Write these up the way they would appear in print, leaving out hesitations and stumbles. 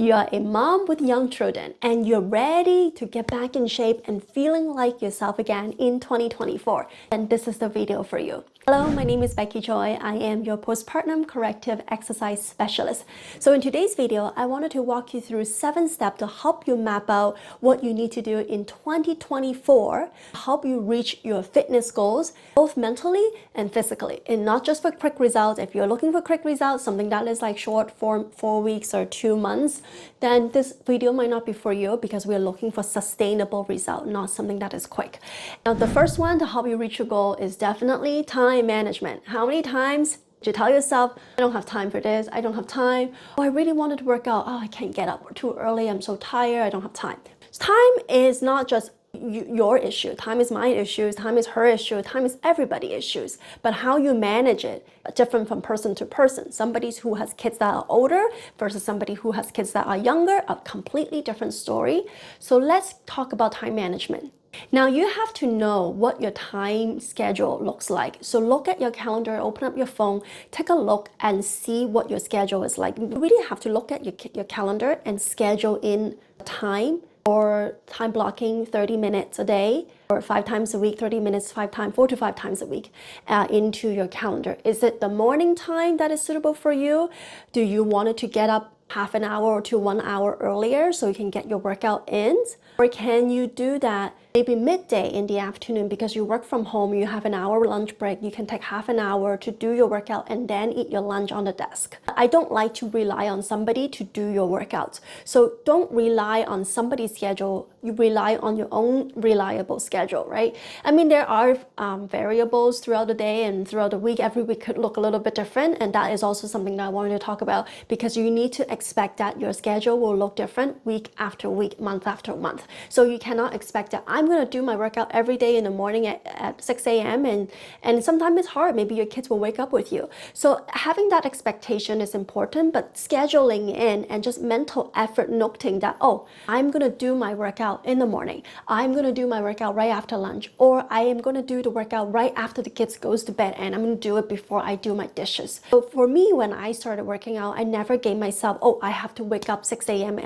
you're a mom with young children and you're ready to get back in shape and feeling like yourself again in 2024, then this is the video for you. Hello, my name is Becky Joy. I am your postpartum corrective exercise specialist. So in today's video, I wanted to walk you through 7 steps to help you map out what you need to do in 2024 to help you reach your fitness goals, both mentally and physically. And not just for quick results. If you're looking for quick results, something that is like short, 4 weeks or 2 months, then this video might not be for you because we're looking for sustainable result, not something that is quick. Now, the first one to help you reach your goal is definitely time management. How many times did you tell yourself, I don't have time for this, I don't have time, oh, I really wanted to work out, oh, I can't get up too early, I'm so tired, I don't have time. Time is not just your issue, time is my issue, time is her issue, time is everybody's issues, but how you manage it different from person to person. Somebody who has kids that are older versus somebody who has kids that are younger, a completely different story. So let's talk about time management. Now you have to know what your time schedule looks like. So look at your calendar, open up your phone, take a look and see what your schedule is like. You really have to look at your calendar and schedule in time or time blocking 30 minutes a day or 5 times a week, 30 minutes, 4 to 5 times a week into your calendar. Is it the morning time that is suitable for you? Do you want it to get up half an hour to 1 hour earlier so you can get your workout in? Or can you do that maybe midday in the afternoon because you work from home, you have an hour lunch break, you can take half an hour to do your workout and then eat your lunch on the desk. I don't like to rely on somebody to do your workouts. So don't rely on somebody's schedule, you rely on your own reliable schedule, right? I mean, there are variables throughout the day and throughout the week. Every week could look a little bit different, and that is also something that I wanted to talk about because you need to expect that your schedule will look different week after week, month after month. So you cannot expect that I'm going to do my workout every day in the morning at 6 a.m. and sometimes it's hard. Maybe your kids will wake up with you. So having that expectation is important, but scheduling in and just mental effort noting that, oh, I'm going to do my workout in the morning. I'm going to do my workout right after lunch, or I am going to do the workout right after the kids goes to bed and I'm going to do it before I do my dishes. So for me, when I started working out, I never gave myself, oh, I have to wake up 6 a.m.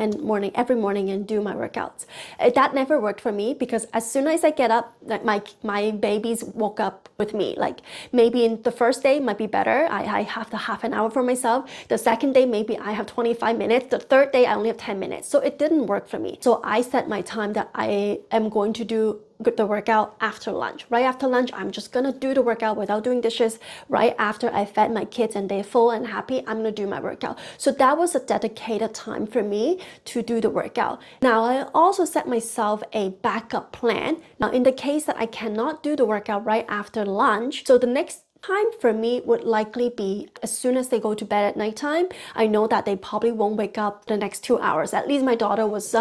every morning and do my workouts. That never worked for me because as soon as I get up, like my babies woke up with me. Like maybe in the first day might be better. I have the half an hour for myself. The second day, maybe I have 25 minutes. The third day, I only have 10 minutes. So it didn't work for me. So I set my time that I am going to do the workout after lunch. Right after lunch, I'm just gonna do the workout without doing dishes. Right after I fed my kids and they're full and happy, I'm gonna do my workout. So that was a dedicated time for me to do the workout. Now, I also set myself a backup plan. Now, in the case that I cannot do the workout right after lunch, so the next time for me would likely be as soon as they go to bed at nighttime. I know that they probably won't wake up the next 2 hours. At least my daughter was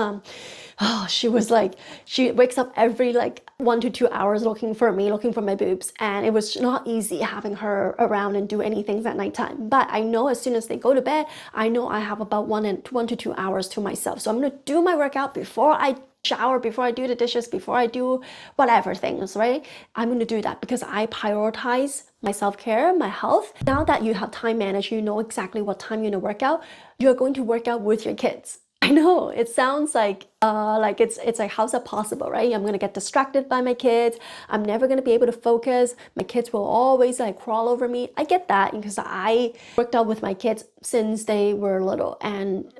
she wakes up every 1 to 2 hours looking for me, looking for my boobs, and it was not easy having her around and do anything at nighttime. But I know as soon as they go to bed, I know I have about 1 to 2 hours to myself. So I'm going to do my workout before I shower, before I do the dishes, before I do whatever things, right? I'm going to do that because I prioritize my self-care, my health. Now that you have time managed, you know exactly what time you're going to work out. You're going to work out with your kids. I know it sounds like it's like, how's that possible, right? I'm gonna get distracted by my kids. I'm never gonna be able to focus. My kids will always crawl over me. I get that because I worked out with my kids since they were little, and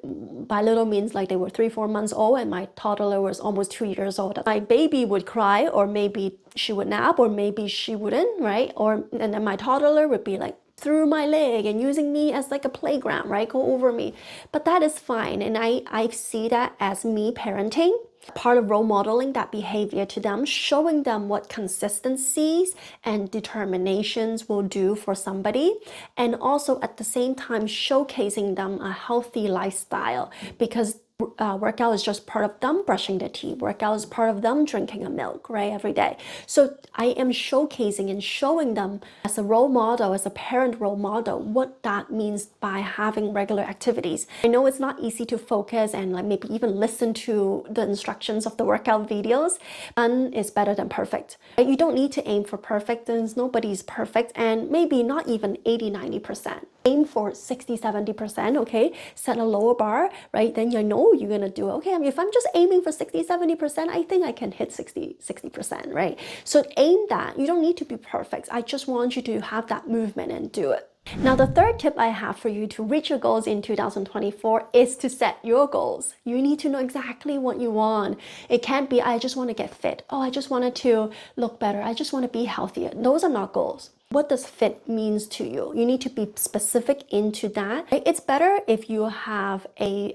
by little means they were 3-4 months old, and my toddler was almost 2 years old. My baby would cry, or maybe she would nap, or maybe she wouldn't, right? And then my toddler would be through my leg and using me as a playground, right? Go over me. But that is fine. And I see that as me parenting, part of role modeling that behavior to them, showing them what consistencies and determinations will do for somebody. And also at the same time, showcasing them a healthy lifestyle, because workout is just part of them brushing their teeth. Workout is part of them drinking a milk, right, every day. So I am showcasing and showing them as a role model, as a parent role model, what that means by having regular activities. I know it's not easy to focus and maybe even listen to the instructions of the workout videos. Done is better than perfect. You don't need to aim for perfect, and nobody's perfect, and maybe not even 80-90%. aim for 60-70%, okay? Set a lower bar, right? Then you know you're gonna do it. Okay, I mean, if I'm just aiming for 60-70%, I think I can hit 60%, right? So aim that. You don't need to be perfect. I just want you to have that movement and do it. Now, the third tip I have for you to reach your goals in 2024 is to set your goals. You need to know exactly what you want. It can't be, I just want to get fit. Oh, I just wanted to look better. I just want to be healthier. Those are not goals. What does fit means to you? You need to be specific into that. It's better if you have a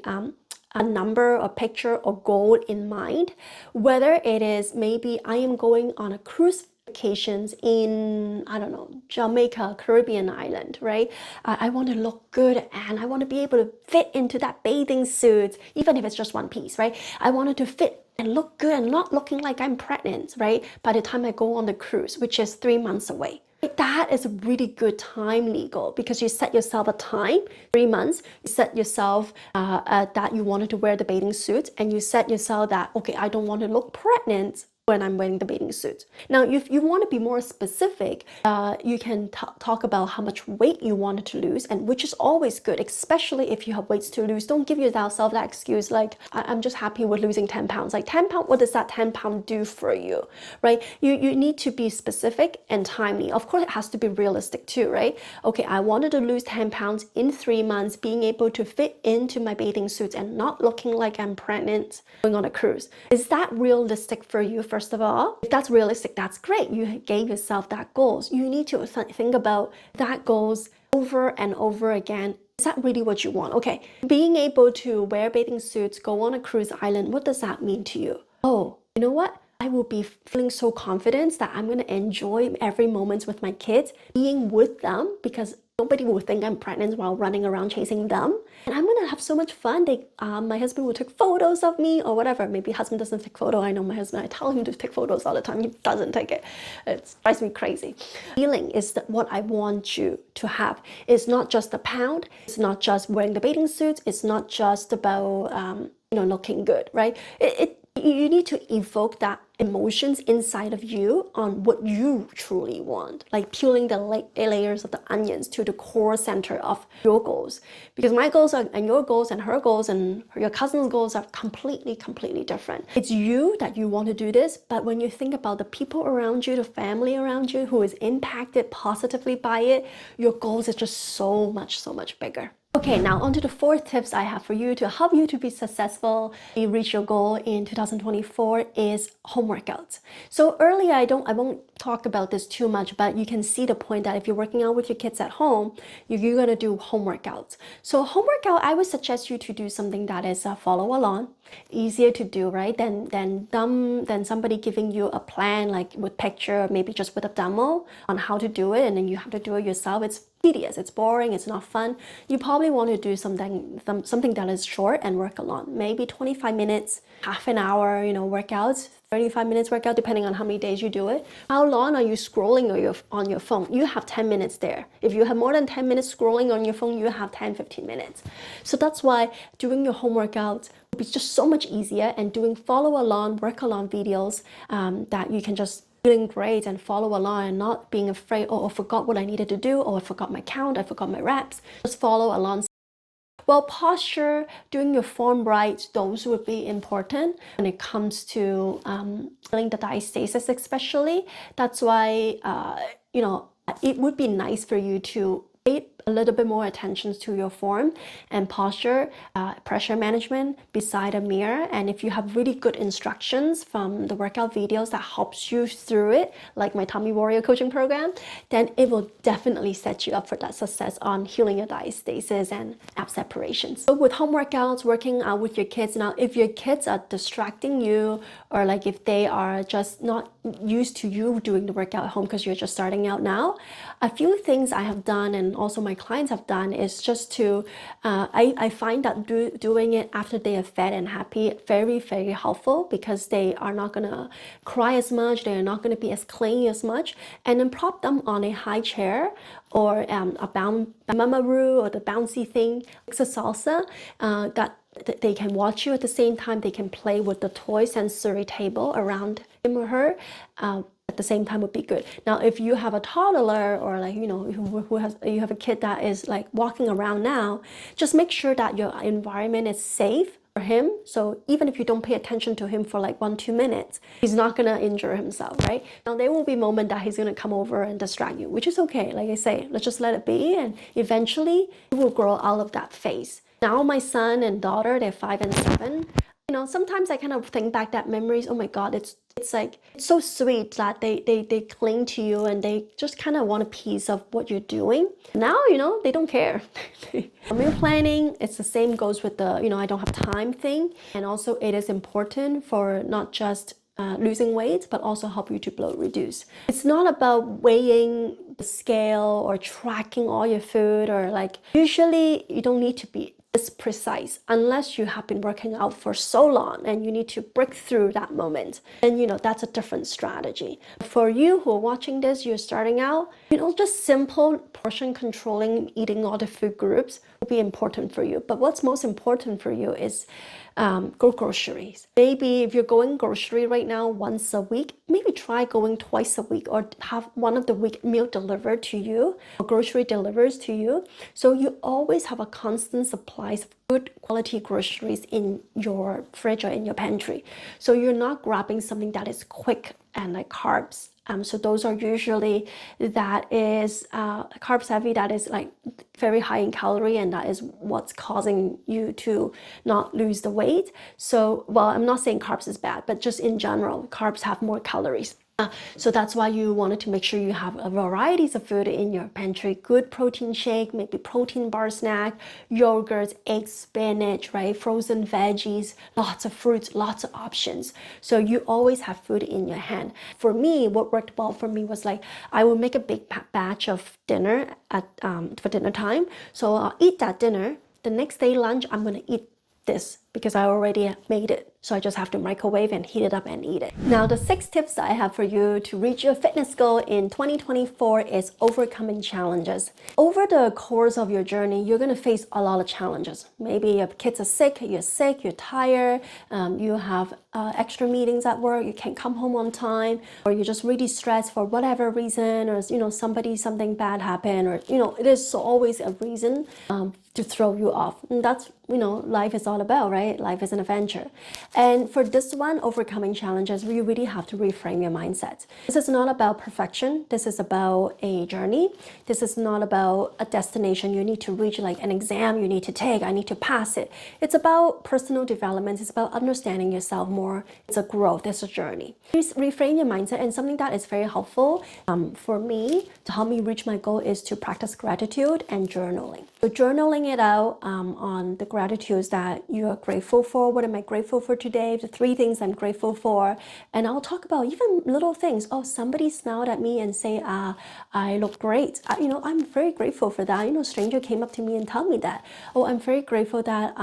number, a picture, or goal in mind, whether it is maybe I am going on a cruise vacations in, I don't know, Jamaica, Caribbean island, right? I want to look good and I want to be able to fit into that bathing suit, even if it's just one piece, right? I wanted to fit and look good and not looking like I'm pregnant, right? By the time I go on the cruise, which is 3 months away. That is a really good timely goal because you set yourself a time, 3 months. You set yourself that you wanted to wear the bathing suit, and you set yourself that, okay, I don't want to look pregnant when I'm wearing the bathing suit. Now, if you want to be more specific, you can talk about how much weight you wanted to lose, and which is always good, especially if you have weights to lose. Don't give yourself that excuse like, I'm just happy with losing 10 pounds. Like 10 pounds, what does that 10 pound do for you, right? You need to be specific and timely. Of course, it has to be realistic too, right? Okay, I wanted to lose 10 pounds in 3 months, being able to fit into my bathing suit and not looking like I'm pregnant going on a cruise. Is that realistic for you? First of all, if that's realistic, that's great. You gave yourself that goals. You need to think about that goals over and over again. Is that really what you want? Okay, being able to wear bathing suits, go on a cruise island, what does that mean to you? Oh, you know what? I will be feeling so confident that I'm going to enjoy every moment with my kids, being with them, because nobody will think I'm pregnant while running around chasing them. And I'm going to have so much fun. My husband will take photos of me or whatever. Maybe husband doesn't take photo. I know my husband, I tell him to take photos all the time. He doesn't take it. It drives me crazy. Feeling is what I want you to have. It's not just the pound. It's not just wearing the bathing suit. It's not just about, looking good, right? You need to evoke that emotions inside of you on what you truly want, like peeling the layers of the onions to the core center of your goals. Because my goals are, and your goals and her goals and your cousin's goals are completely different. It's you that you want to do this, but when you think about the people around you, the family around you who is impacted positively by it, your goals is just so much bigger. Okay, now on to the fourth tips I have for you to help you to be successful, reach your goal in 2024 is home workouts. So earlier, I won't talk about this too much, but you can see the point that if you're working out with your kids at home, you're gonna do home workouts. So home workout, I would suggest you to do something that is follow along, easier to do, right? Than somebody giving you a plan like with picture, maybe just with a demo on how to do it, and then you have to do it yourself. It's tedious, it's boring, it's not fun. You probably want to do something that is short and work along. Maybe 25 minutes, half an hour, workouts, 35 minutes workout, depending on how many days you do it. How long are you scrolling on your phone? You have 10 minutes there. If you have more than 10 minutes scrolling on your phone, you have 10-15 minutes. So that's why doing your home workouts will be just so much easier, and doing follow along, work along videos that you can just feeling great and follow along and not being afraid, oh, I forgot what I needed to do, or I forgot my count, I forgot my reps. Just follow along. Well, posture, doing your form right, those would be important when it comes to feeling the diastasis especially. That's why, it would be nice for you to pay a little bit more attention to your form and posture, pressure management beside a mirror. And if you have really good instructions from the workout videos that helps you through it, like my Tummy Warrior coaching program, then it will definitely set you up for that success on healing your diastasis and abs separations. So with home workouts, working out with your kids, now if your kids are distracting you, or like if they are just not used to you doing the workout at home because you're just starting out now, a few things I have done and also my clients have done is just to, I find that doing it after they are fed and happy, very helpful, because they are not gonna cry as much, they are not gonna be as clingy as much, and then prop them on a high chair or a mamaru or the bouncy thing, it's a salsa that they can watch you at the same time. They can play with the toy sensory table around him or her. at the same time would be good. Now, if you have a toddler or like, you know, you have a kid that is like walking around now, just make sure that your environment is safe for him. So even if you don't pay attention to him for like 1-2 minutes, he's not gonna injure himself, right? Now there will be a moment that he's gonna come over and distract you, which is okay. Like I say, let's just let it be, and eventually you will grow out of that phase. Now my son and daughter, they're 5 and 7. You know, sometimes I kind of think back that memories, oh my God, it's like, it's so sweet that they cling to you and they just kind of want a piece of what you're doing. Now, you know, they don't care. Meal planning, it's the same goes with the, you know, I don't have time thing. And also it is important for not just losing weight, but also help you to bloat reduce. It's not about weighing the scale or tracking all your food, or like, usually you don't need to be this precise unless you have been working out for so long and you need to break through that moment. And you know, that's a different strategy. For you who are watching this, you're starting out, you know, just simple portion controlling, eating all the food groups will be important for you. But what's most important for you is go groceries. Maybe if you're going grocery right now once a week, maybe try going twice a week, or have one of the week meal delivered to you, or grocery delivers to you. So you always have a constant supply of good quality groceries in your fridge or in your pantry. So you're not grabbing something that is quick and like carbs. So those are usually, that is carbs heavy, that is like very high in calorie, and that is what's causing you to not lose the weight. So, well, I'm not saying carbs is bad, but just in general, carbs have more calories. So that's why you wanted to make sure you have a varieties of food in your pantry. Good protein shake, maybe protein bar snack, yogurts, eggs, spinach, right? Frozen veggies, lots of fruits, lots of options. So you always have food in your hand. For me, what worked well for me was like, I will make a big batch of dinner at for dinner time. So I'll eat that dinner. The next day lunch, I'm gonna eat this because I already made it. So I just have to microwave and heat it up and eat it. Now, the 6 tips that I have for you to reach your fitness goal in 2024 is overcoming challenges. Over the course of your journey, you're gonna face a lot of challenges. Maybe your kids are sick, you're tired, you have extra meetings at work, you can't come home on time, or you're just really stressed for whatever reason, or you know, something bad happened, or you know, it is always a reason to throw you off. And that's, you know, life is all about, right? Life is an adventure. And for this one, overcoming challenges, you really have to reframe your mindset. This is not about perfection. This is about a journey. This is not about a destination you need to reach, like an exam you need to take, I need to pass it. It's about personal development. It's about understanding yourself more. It's a growth, it's a journey. Reframe your mindset, and something that is very helpful for me to help me reach my goal is to practice gratitude and journaling. So journaling it out on the gratitudes that you are grateful for. What am I grateful for today? The 3 things I'm grateful for. And I'll talk about even little things. Oh, somebody smiled at me and say, I look great. You know, I'm very grateful for that. You know, a stranger came up to me and told me that. Oh, I'm very grateful that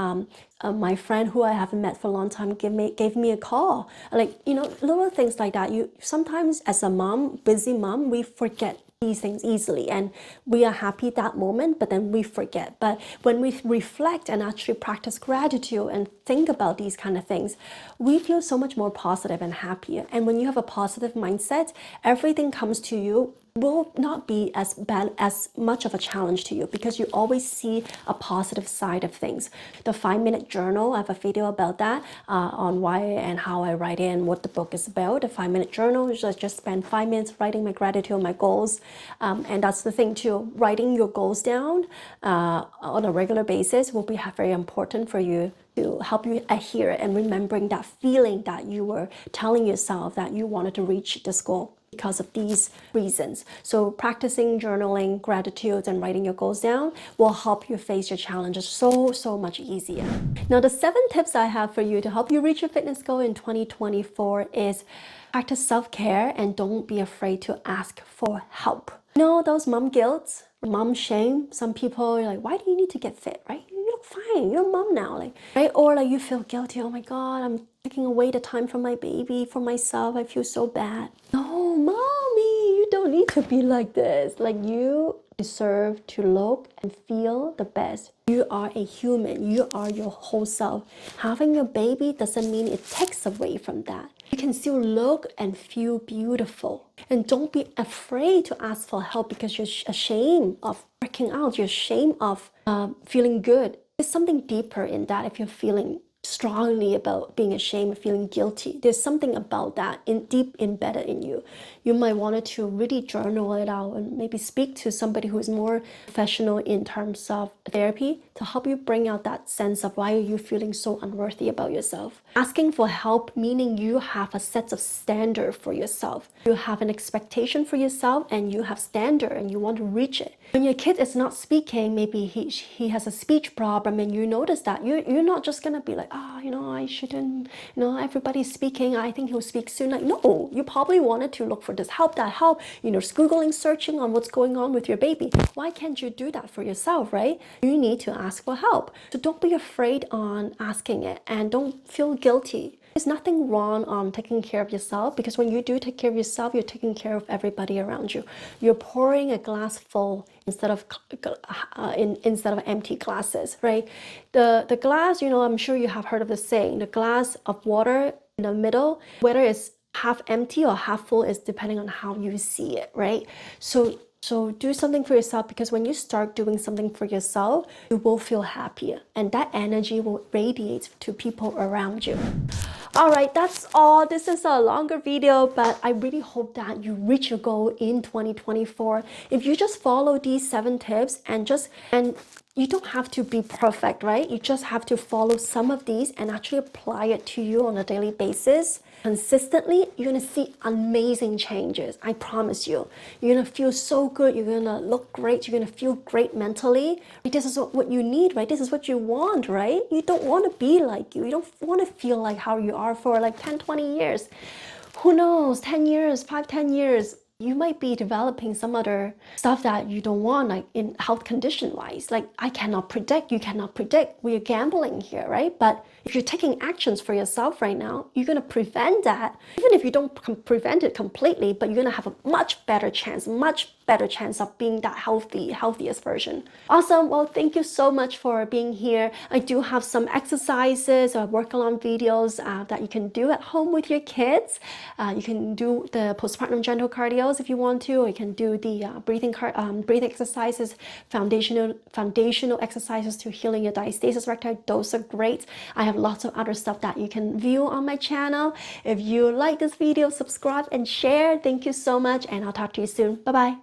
my friend who I haven't met for a long time gave me a call. Like, you know, little things like that. You sometimes as a mom, busy mom, we forget these things easily, and we are happy that moment, but then we forget. But when we reflect and actually practice gratitude and think about these kind of things, we feel so much more positive and happier. And when you have a positive mindset, everything comes to you will not be as bad, as much of a challenge to you, because you always see a positive side of things. The 5-minute journal, I have a video about that on why and how I write in what the book is about. The 5-minute journal is just spend 5 minutes writing my gratitude, my goals, and that's the thing too. Writing your goals down on a regular basis will be very important for you to help you adhere and remembering that feeling that you were telling yourself that you wanted to reach this goal because of these reasons. So practicing journaling, gratitude, and writing your goals down will help you face your challenges so much easier. Now, the 7 tips I have for you to help you reach your fitness goal in 2024 is practice self-care and don't be afraid to ask for help. You know, those mom guilt, mom shame, some people are like, why do you need to get fit, right? You look fine, you're a mom now, like, right? Or like you feel guilty, oh my God, I'm taking away the time from my baby, for myself, I feel so bad. No, mommy, you don't need to be like this. Like, you deserve to look and feel the best. You are a human. You are your whole self. Having a baby doesn't mean it takes away from that. You can still look and feel beautiful. And don't be afraid to ask for help because you're ashamed of working out. You're ashamed of feeling good. There's something deeper in that if you're feeling strongly about being ashamed, feeling guilty. There's something about that deep embedded in you. You might want to really journal it out and maybe speak to somebody who is more professional in terms of therapy to help you bring out that sense of why are you feeling so unworthy about yourself. Asking for help meaning you have a set of standard for yourself. You have an expectation for yourself and you have standard and you want to reach it. When your kid is not speaking, maybe he has a speech problem and you notice that, you're not just going to be like, I shouldn't, everybody's speaking, I think he'll speak soon. Like, no, you probably wanted to look for this help, that help, Googling, searching on what's going on with your baby. Why can't you do that for yourself, right? You need to ask for help. So don't be afraid on asking it and don't feel guilty. There's nothing wrong on taking care of yourself because when you do take care of yourself, you're taking care of everybody around you. You're pouring a glass full instead of empty glasses, right? The glass, I'm sure you have heard of the saying, the glass of water in the middle, whether it's half empty or half full is depending on how you see it, right? So do something for yourself because when you start doing something for yourself, you will feel happier and that energy will radiate to people around you. All right, that's all. This is a longer video, but I really hope that you reach your goal in 2024. If you just follow these 7 tips and you don't have to be perfect, right? You just have to follow some of these and actually apply it to you on a daily basis. Consistently, you're gonna see amazing changes. I promise you. You're gonna feel so good. You're gonna look great. You're gonna feel great mentally. This is what you need, right? This is what you want, right? You don't want to be like you. You don't want to feel like how you are for like 10, 20 years. Who knows? 10 years, 5, 10 years. You might be developing some other stuff that you don't want, like in health condition wise. Like I cannot predict, you cannot predict. We're gambling here, right? But if you're taking actions for yourself right now, you're going to prevent that. Even if you don't prevent it completely, but you're going to have a much better chance of being that healthiest version. Awesome. Well, thank you so much for being here. I do have some exercises or work-along videos that you can do at home with your kids. You can do the postpartum gentle cardios if you want to, or you can do the breathing exercises, foundational exercises to healing your diastasis recti. Those are great. I have lots of other stuff that you can view on my channel. If you like this video, subscribe and share. Thank you so much, and I'll talk to you soon. Bye-bye.